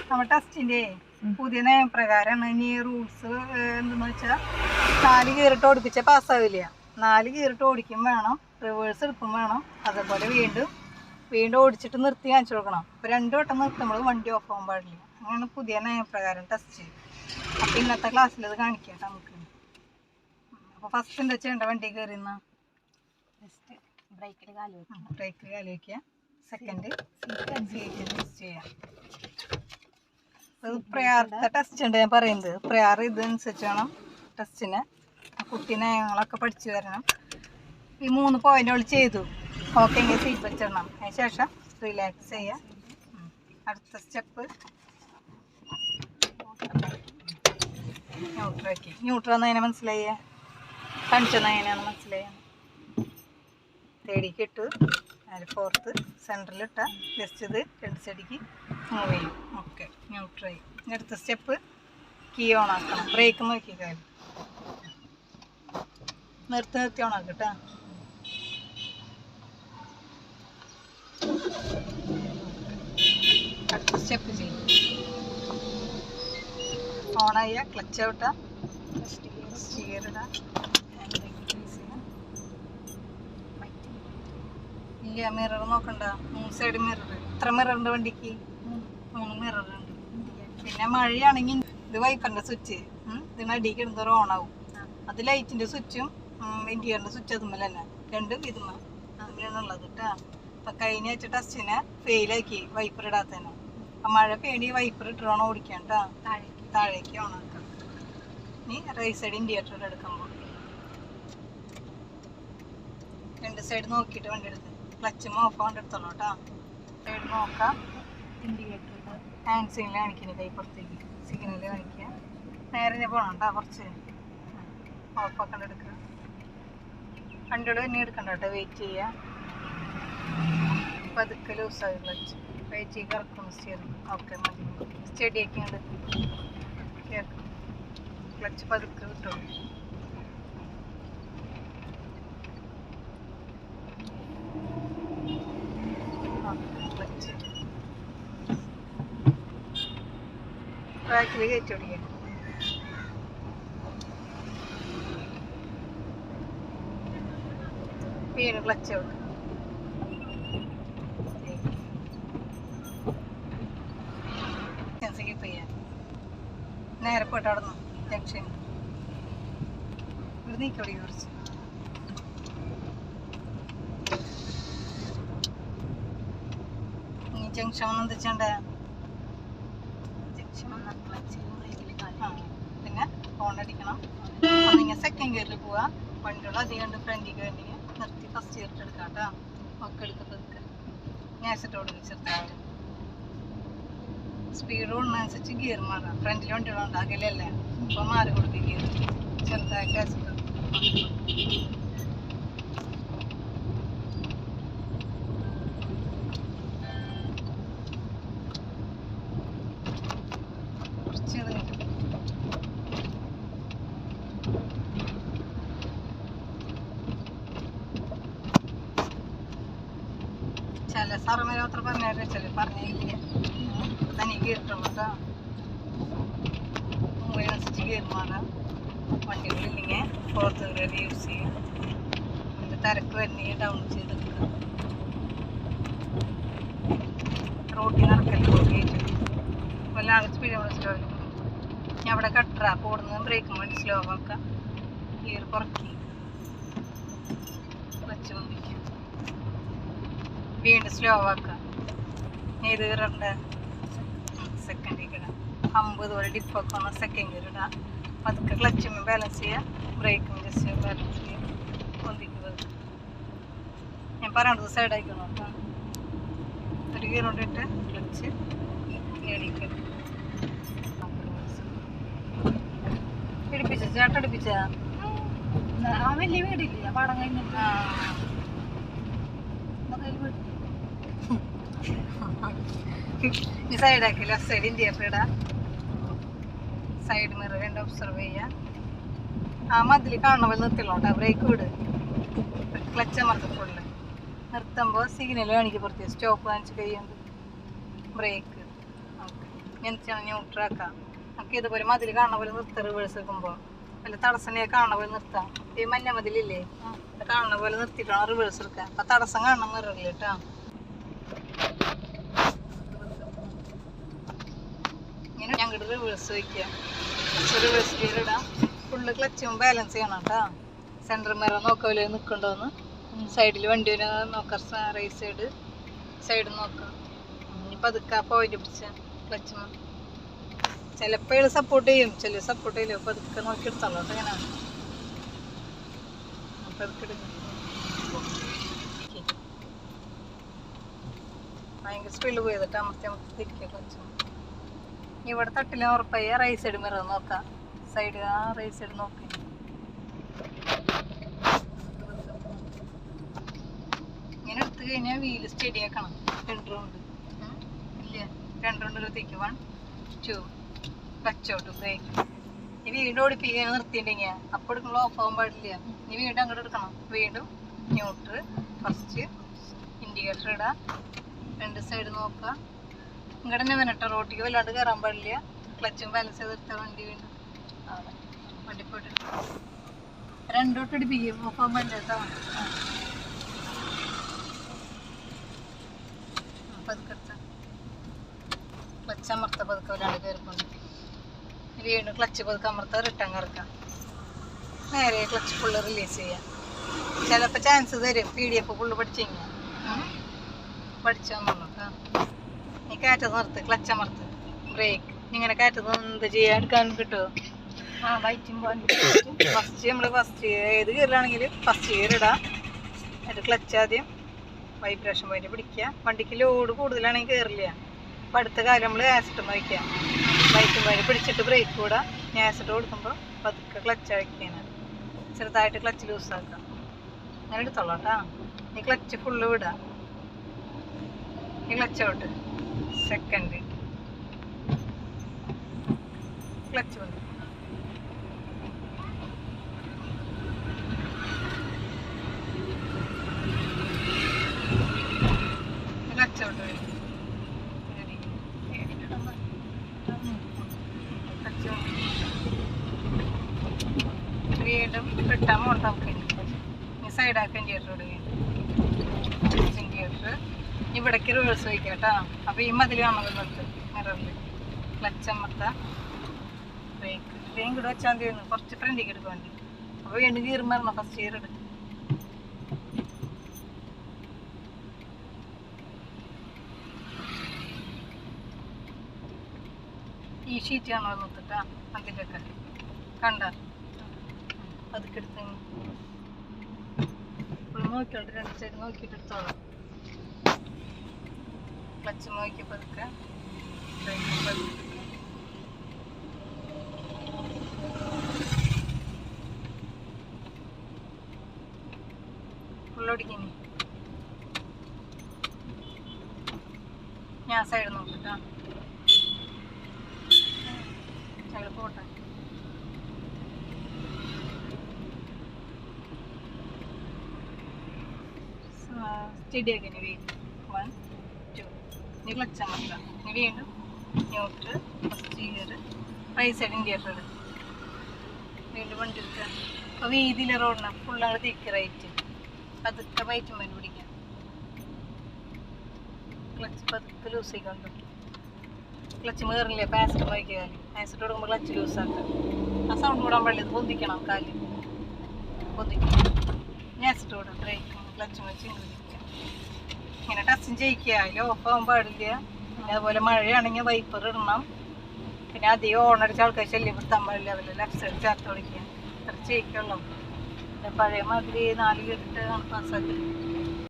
നമ്മുടെ ടെസ്റ്റിന്റെ പുതിയ നിയമപ്രകാരമാണ് ഇനി റൂൾസ് എന്തെന്ന് വെച്ചാൽ 4 ഗിയറിട്ട് ഓടിപ്പിച്ച പാസ്സാവില്ല. 4 ഗിയറിട്ട് ഓടിക്കും വേണം, റിവേഴ്സ് എടുക്കും വേണം, അതേപോലെ വീണ്ടും ഓടിച്ചിട്ട് നിർത്തി കാണിച്ചു കൊടുക്കണം. അപ്പോൾ 2 വട്ടം നിർത്തുമ്പോൾ വണ്ടി ഓഫ് ആകാൻ പാടില്ല. അങ്ങനെയാണ് പുതിയ നിയമപ്രകാരം ടെസ്റ്റ്. അപ്പോൾ ഇന്നത്തെ ക്ലാസ്സിൽ അത് കാണിക്കാം നമുക്ക്. അപ്പോൾ ഫസ്റ്റ് എന്താ ചെയ്യേണ്ട? വണ്ടി കയറിയുന്ന ബ്രേക്കിൽ കാല് വയ്ക്കുക. സെക്കൻഡ് സീറ്റ് ടെസ്റ്റ് ചെയ്യാം. അത് പ്രയാറത്തെ ടെസ്റ്റ് ഉണ്ട് ഞാൻ പറയുന്നത്. പ്രയാർ ഇതനുസരിച്ച് വേണം ടെസ്റ്റിന്. കുട്ടി നയങ്ങളൊക്കെ പഠിച്ചു വരണം. ഈ 3 പോയിന്റുകൾ ചെയ്തു. ഓക്കെ എങ്കിൽ സീറ്റ് വെച്ചിടണം. അതിന് ശേഷം റിലാക്സ് ചെയ്യുക. അടുത്ത സ്റ്റെപ്പ് ന്യൂട്രൽ ആക്കി. ന്യൂട്രൽ എന്നതിനെ മനസ്സിലായേ? കാണിച്ചെന്നതിനാണ് മനസ്സിലായ? തേടിക്ക് ഇട്ട് അതിൽ ഫോർത്ത് സെൻറ്ററിലിട്ട ജസ്റ്റ് ഇത് 2 സൈഡിക്ക് മൂവ് ചെയ്യും. Okay, neutral. അടുത്ത സ്റ്റെപ്പ് കീ ഓൺ ആക്കണം. ബ്രേക്ക് നോക്കി കാര്യം നിർത്തി ഓൺ ആക്കി കേട്ടോ. അടുത്ത സ്റ്റെപ്പ് ചെയ്യും. ഓണായ ക്ലച്ച് ഔട്ടാ, സ്റ്റിയർ ഇടാം. ഇല്ല, മിറർ നോക്കണ്ട. 3 സൈഡ് മിറർ. എത്ര മിററുണ്ട് വണ്ടിക്ക്? 3 മിററുണ്ട്. പിന്നെ മഴയാണെങ്കിൽ ഇത് വൈപ്പറിന്റെ സ്വിച്ച് ഇതിന് അടിക്ക് ഇടുന്നവർ ഓണാവും. അത് ലൈറ്റിന്റെ സ്വിച്ചും ഇൻറ്റീരിയറിന്റെ സ്വിച്ച് അതുമ്മൽ തന്നെ, 2 ഇതുമ്മ അതിലാണുള്ളത് കേട്ടോ. അപ്പൊ കഴിഞ്ഞ വെച്ച ടെസ്റ്റിനെ ഫെയിലാക്കി വൈപ്പർ ഇടാത്തന്നെ. അപ്പൊ മഴ പേടി വൈപ്പർ ഇട്ടിടണം ഓടിക്കാൻ കേട്ടോ. താഴേക്ക് ഓണാക്കാം. ഇനി റൈറ്റ് സൈഡ് ഇൻഡിക്കേറ്റർ എടുക്കുമ്പോൾ 2 സൈഡ് നോക്കിയിട്ട് വണ്ടി എടുത്ത് ക്ലച്ച് ഓഫ് കൊണ്ട് എടുത്തോളൂ കേട്ടോ. സൈഡ് നോക്കാം. ഇൻഡിക്കേറ്റർ ഹാൻഡ് സിഗ്നൽ കാണിക്കുന്നത് കൈ പുറത്തേക്ക് സിഗ്നൽ കാണിക്കുക. നേരെ പോകണം കേട്ടോ. കുറച്ച് ഓഫ് ആക്കണ്ട എടുക്കുക. വണ്ടിയോട് തന്നെ എടുക്കണ്ട കേട്ടോ. വെയിറ്റ് ചെയ്യുക. പതുക്കെ ലൂസായി ക്ലച്ച്. വെയിറ്റ് ചെയ്ത് കറക്കണം സ്റ്റിയറിംഗ്. ഓക്കെ, മതി. സ്റ്റഡി ആക്കിയുണ്ട് കേൾക്കും. ക്ലച്ച് പതുക്കെ കിട്ടുള്ളൂ. ബാക്കിൽ കയറ്റി ഓടിക്കുക. വീണ്ടും ക്ലച്ച് ഔട്ട്. സ്കിപ്പ് ചെയ്യാൻ നേരെ പോയിട്ട് അവിടെ നിന്ന് ജംഗ്ഷൻ ഇവിടെ നീക്കോടി കുറച്ച്. ഇനി ജംഗ്ഷൻ വന്ന് എന്താ ചെയ്യണ്ടേ? പിന്നെ ഫോൺ അടിക്കണം. നിങ്ങൾ സെക്കൻഡ് ഗിയറിൽ പോവുക. വണ്ടികൾ അധികം ഫ്രണ്ടിൽ കയറി നിർത്തി ഫസ്റ്റ് ഗിയറിട്ട് എടുക്കാം കേട്ടോ. ഒക്കെ എടുക്കത്തൊക്കെ ഗ്യാസിട്ട് കൊടുക്കുക. ചെറുതായിട്ട് സ്പീഡ് കൂടുന്നതനുസരിച്ച് ഗിയർ മാറാം. ഫ്രണ്ടിൽ വണ്ടികളുണ്ട് അകലല്ലേ, അപ്പോൾ മാറി കൊടുക്കുക ഗിയർ. ചെറുതായിട്ട് ഗ്യാസിട്ട് ചില സാറന്മാർ മാത്രം പറഞ്ഞാൽ ചില പറഞ്ഞില്ല. തനിക്ക് കിട്ടുള്ളൂ കേട്ടോ. മൂവിനനുസരിച്ച് കയറി മാറാം. വണ്ടികളില്ലെങ്കിൽ ഫോർത്ത് ഗിയർ യൂസ് ചെയ്യാം. അതിൻ്റെ തിരക്ക് വരുന്നെങ്കിൽ ഡൗൺ ചെയ്തെടുക്കുക. റോട്ടിൽ നടക്കല്ല, റോഡ് വല്ലാതെ സ്പീഡ് സ്ലോ. ഞാൻ അവിടെ കട്ടറ കൂടുന്നത് ബ്രേക്കും വേണ്ടി സ്ലോ ആക്കാം. ഗിയർ കുറക്കി വെച്ച് കൊണ്ടിരിക്കുക. വീണ്ടും സ്ലോ ആക്കാം. ഏത് ഗിയറുണ്ട്? സെക്കൻഡ് ഗിയർ ഇടാം. 50 പോലെ ഡിപ്പൊക്കെ വന്നാൽ സെക്കൻഡ് ഗിയർ ഇടാം. പതുക്കെ ക്ലച്ചും ബാലൻസ് ചെയ്യുക. ബ്രേക്കും ജസ്റ്റ് ബാലൻസ് ചെയ്യുക. പൊന്തിക്കുന്നത് ഞാൻ പറയണത് സൈഡായിക്കണം കേട്ടോ. ഒരു ഗിയർ കൊണ്ടിട്ട് ക്ലച്ച് ഇടിക്കുക. പിടിപ്പിച്ച ചേട്ടൻ പിടിപ്പിച്ച വലിയ വീടില്ല പാടം കഴിഞ്ഞിട്ട് ഈ സൈഡാക്കി. ലെഫ്റ്റ് സൈഡ് ഇൻഡിക്കേറ്റർ ഇടാം. സൈഡ് മിറർ 2 ഒബ്സർവ് ചെയ്യുക. ആ മതിൽ കാണുന്ന പോലെ നിർത്തില്ലോട്ടോ. ബ്രേക്ക് വിട്. ക്ലച്ച് അമർത്തപ്പുള്ളു. നിർത്തുമ്പോൾ സിഗ്നൽ കാണിക്കും. പുറത്ത് സ്റ്റോപ്പ് കാണിച്ച് കഴിയുമ്പോൾ ബ്രേക്ക്. ഓക്കെ, എന്താണ് ന്യൂട്രാക്കാം. നമുക്ക് ഇതുപോലെ മതിൽ കാണുന്ന പോലെ നിർത്താം. റിവേഴ്സ് വെക്കുമ്പോൾ വല്ല തടസ്സം കാണുന്ന പോലെ നിർത്താം. ഈ മഞ്ഞ മതിലില്ലേ, കാണുന്ന പോലെ നിർത്തിയിട്ടാണ് റിവേഴ്സ് എടുക്കുക. അപ്പം തടസ്സം കാണണം മിററിൽ കേട്ടോ. ഇങ്ങനെ ഞങ്ങളുടെ റിവേഴ്സ് വയ്ക്കുക. റിവേഴ്സ് ഗിയർ ഇടാം. ഫുള്ള് ക്ലച്ചും ബാലൻസ് ചെയ്യണം കേട്ടോ. സെൻറ്റർ മിറർ നോക്കാവില്ലേ നിൽക്കണ്ടോന്ന്. സൈഡിൽ വണ്ടി വരെ നോക്കാം. റൈറ്റ് സൈഡ് നോക്കാം. ഇനിയിപ്പോൾ അതൊക്കെ പോയിന്റ് പിടിച്ച ക്ലച്ച് ചിലപ്പോൾ ഇയാൾ സപ്പോർട്ട് ചെയ്യും, ചില സപ്പോർട്ട് ചെയ്യില്ല. അപ്പോൾ അതൊക്കെ നോക്കി എടുത്തോളൂ കേട്ടോ. ഇങ്ങനെയാണ് അപ്പം അതൊക്കെ എടുക്കും. ഭയങ്കര സ്പീഡ് പോയതിട്ട് അമർത്തി തിരിക്കുക ക്ലച്ച്. ഇവിടെ തട്ടില്ല ഉറപ്പായി. റൈറ്റ് സൈഡ് മിറർ നോക്കാം. സൈഡ് ആ റൈറ്റ് സൈഡ് നോക്കി ഇങ്ങനെ എടുത്തു കഴിഞ്ഞാൽ വീല് സ്റ്റഡി ആക്കണം. 2 റൗണ്ട് ഇല്ല, 2 റൗണ്ടിലത്തേക്ക് 1 2 ക്ലച്ച് ഔട്ട് ബ്രേക്ക്. ഈ വീണ്ടും ഓടിപ്പിക്കാൻ നിർത്തിയിട്ടുണ്ടെങ്കിൽ അപ്പോൾ എടുക്കുമ്പോൾ ഓഫ് ആകാൻ പാടില്ല. ഇനി വീണ്ടും അങ്ങോട്ട് എടുക്കണം. വീണ്ടും ന്യൂട്രൽ ഫസ്റ്റ് ഇൻഡിക്കേറ്റർ ഇടാം. 2 സൈഡ് നോക്കുക. ഇങ്ങോട്ട് തന്നെ വരട്ടെ. റോട്ടിക്ക് വല്ലാണ്ട് കയറാൻ പാടില്ല. ക്ലച്ചും ബാലൻസ് ചെയ്തെടുത്താൽ വണ്ടി വീണ്ടും വണ്ടി പോയിട്ട് 2 തൊട്ട് ഇടിപ്പിക്കും. ഓഫ് ആകാൻ പാടില്ല കേട്ടോ. പതുക്കെടുത്ത ക്ലച്ച് അമർത്ത പതുക്കെ വല്ലാണ്ട് കയറിക്കൊണ്ട് വീണ്ടും ക്ലച്ച് പതുക്കെ അമർത്ത റിട്ടേൺ കറക്കാം. നേരെ ക്ലച്ച് ഫുള്ള് റിലീസ് ചെയ്യാം. ചിലപ്പോൾ ചാൻസ് തരും. PDF ഫുള്ള് പഠിച്ചു കഴിഞ്ഞാൽ പഠിച്ചോന്നുള്ളൂ കേട്ടോ. നീ കയറ്റത് നിർത്ത്. ക്ലച്ച് അമർത്ത് ബ്രേക്ക്. ഇങ്ങനെ കയറ്റത് എന്ത് ചെയ്യാൻ എടുക്കാൻ കിട്ടുമോ? ഫസ്റ്റ് നമ്മൾ ഫസ്റ്റ് ഏത് ഗിയറിലാണെങ്കിലും ഫസ്റ്റ് ഗിയർ ഇടാം. എന്നിട്ട് ക്ലച്ച് ആദ്യം വൈബ്രേഷൻ പോയിന്റ് പിടിക്കുക. വണ്ടിക്ക് ലോഡ് കൂടുതലാണെങ്കിൽ കയറില്ല. അപ്പം അടുത്ത കാലം നമ്മൾ ആസിഡ് വയ്ക്കുക. ബൈക്കും പോയിന്റ് പിടിച്ചിട്ട് ബ്രേക്ക് കൂടാ. ആസിഡ് കൊടുക്കുമ്പോൾ പതുക്കെ ക്ലച്ച് അഴിക്കാനാണ്. ചെറുതായിട്ട് ക്ലച്ച് ലൂസാക്കാം. അങ്ങനെ എടുത്തോളാം കേട്ടോ. ഈ ക്ലച്ച് ഫുള്ള് വിടാം. ഈ ക്ലച്ച് ഔട്ട് സെക്കൻഡ് ക്ലച്ച് വന്നു. ക്ലച്ച് ഔട്ട് വീണ്ടും റിട്ടേൺ മോണ്ടാക്കി സൈഡാക്കാൻ ഇൻഡിക്കേറ്റർ ഇൻഡിക്കേറ്റർ ഇവിടേക്ക് റിവേഴ്സ് വയ്ക്കുക കേട്ടോ. അപ്പോൾ ഈ മതിൽ കാണുന്നത് നിർത്ത് മിററിൽ ക്ലച്ച് അമർത്താം. ബ്രേക്ക് ഇത്രയും കൂടെ വെച്ചാൽ മതി. കുറച്ച് ഫ്രണ്ടിലേക്ക് എടുക്കാൻ വേണ്ടി. അപ്പോൾ വീണ്ടും ഗിയർ മറന്നോ. ഫസ്റ്റ് ഗിയർ എടുക്കും. ഈ ഷീറ്റ് കാണോ നിർത്തിട്ടാ. അതിലൊക്കെ കണ്ട അതൊക്കെ എടുത്ത് നോക്കിയോട്ട് 2 സൈഡ് നോക്കിയിട്ട് എടുത്തോളാം. ക്ലച്ച് നോക്കി പതുക്കെ ഫുള്ളൊടിക്കിനി. ഞാൻ സൈഡ് നോക്കിട്ടാ. സൈഡ് പോട്ടെ. സ്റ്റഡിയാക്കി വീണ്ടും 1 2 ഇനി ക്ലച്ച് അമർത്താം. ഇനി വീണ്ടും neutral first gear right side indicator ഇടും. വീണ്ടും വണ്ടി എടുക്കുക. അപ്പോൾ വീതിയിലെ റോഡിനാണ് ഫുള്ളാണ് തിരിക്കുക. റൈറ്റ് പതുക്കെ വൈറ്റും വേണ്ടി പിടിക്കാം. ക്ലച്ച് പതുക്കെ ലൂസ് ചെയ്തുകൊണ്ട് ക്ലച്ച് മേറില്ല. ആസിഡ് വയ്ക്കുക. ആസിഡ് കൊടുക്കുമ്പോൾ ക്ലച്ച് ലൂസാക്കുക. ആ സൗണ്ട് കൂടാൻ പാടില്ല. പൊന്തിക്കണം കാല് പൊന്തിക്കണം. ആസിഡ് കൂടാം. ബ്രേക്കും ക്ലച്ചും വെച്ച് ഇങ്ങനെ ടച്ചും ചെയ്യിക്കുക. അതിൽ ഓഫ് ആകാൻ പാടില്ല. പിന്നെ അതുപോലെ മഴയാണെങ്കിൽ വൈപ്പർ ഇടണം. പിന്നെ അധികം ഓണടിച്ച ആൾക്കാർ ശല്യപ്പെടുത്താൻ പാടില്ല. അതിൽ ലെഫ്റ്റ് സൈഡ് ചേർത്ത് വിളിക്കുക. ഇത്ര ചെയ്യിക്കുള്ളൂ. പഴയ മാതിരി 4 ഗിയറിട്ട് പാസ്സാക്കി